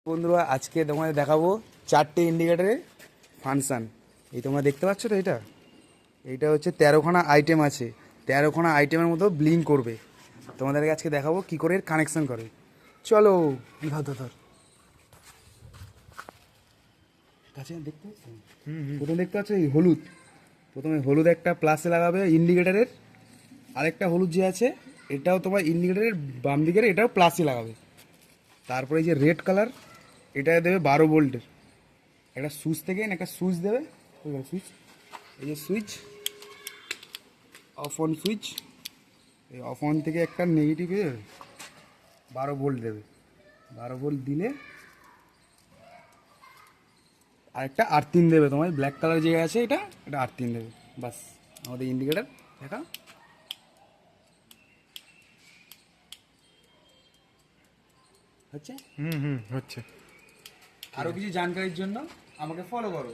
বন্ধুরা আজকে তোমাদের দেখাবো 4টে ইন্ডিকেটরের ফাংশান। এই তোমরা দেখতে পাচ্ছ তো, এইটা হচ্ছে 13খানা আইটেম আছে। 13খানা আইটেমের মতো ব্লিঙ্ক করবে। তোমাদেরকে আজকে দেখাবো কি করে কানেকশন করে। চলো ধর কাছে দেখতে পাচ্ছ, প্রথমে দেখতে পাচ্ছ এই হলুদ। প্রথমে হলুদ একটা প্লাসে লাগাবে ইন্ডিকেটরের, আরেকটা হলুদ যে আছে এটাও তোমার ইন্ডিকেটরের বাম দিকের, এটাও প্লাসে লাগাবে। তারপরে এই যে রেড কালার, এটা দেবে 12 ভোল্টের একটা সুইচ থেকে, একটা সুইচ দেবে। সুইচ, এই যে সুইচ, অফ অন সুইচ। এই অফ অন থেকে একটা নেগেটিভ দেবে, 12 ভোল্ট দেবে। 12 ভোল্ট দিলে আরেকটা আর্থিন দেবে তোমার, ব্ল্যাক কালার যে আছে এটা আর্থিন দেবে। বাস, আমাদের ইন্ডিকেটার দেখা হচ্ছে। হচ্ছে। আরও কিছু জানকারির জন্য আমাকে ফলো করো।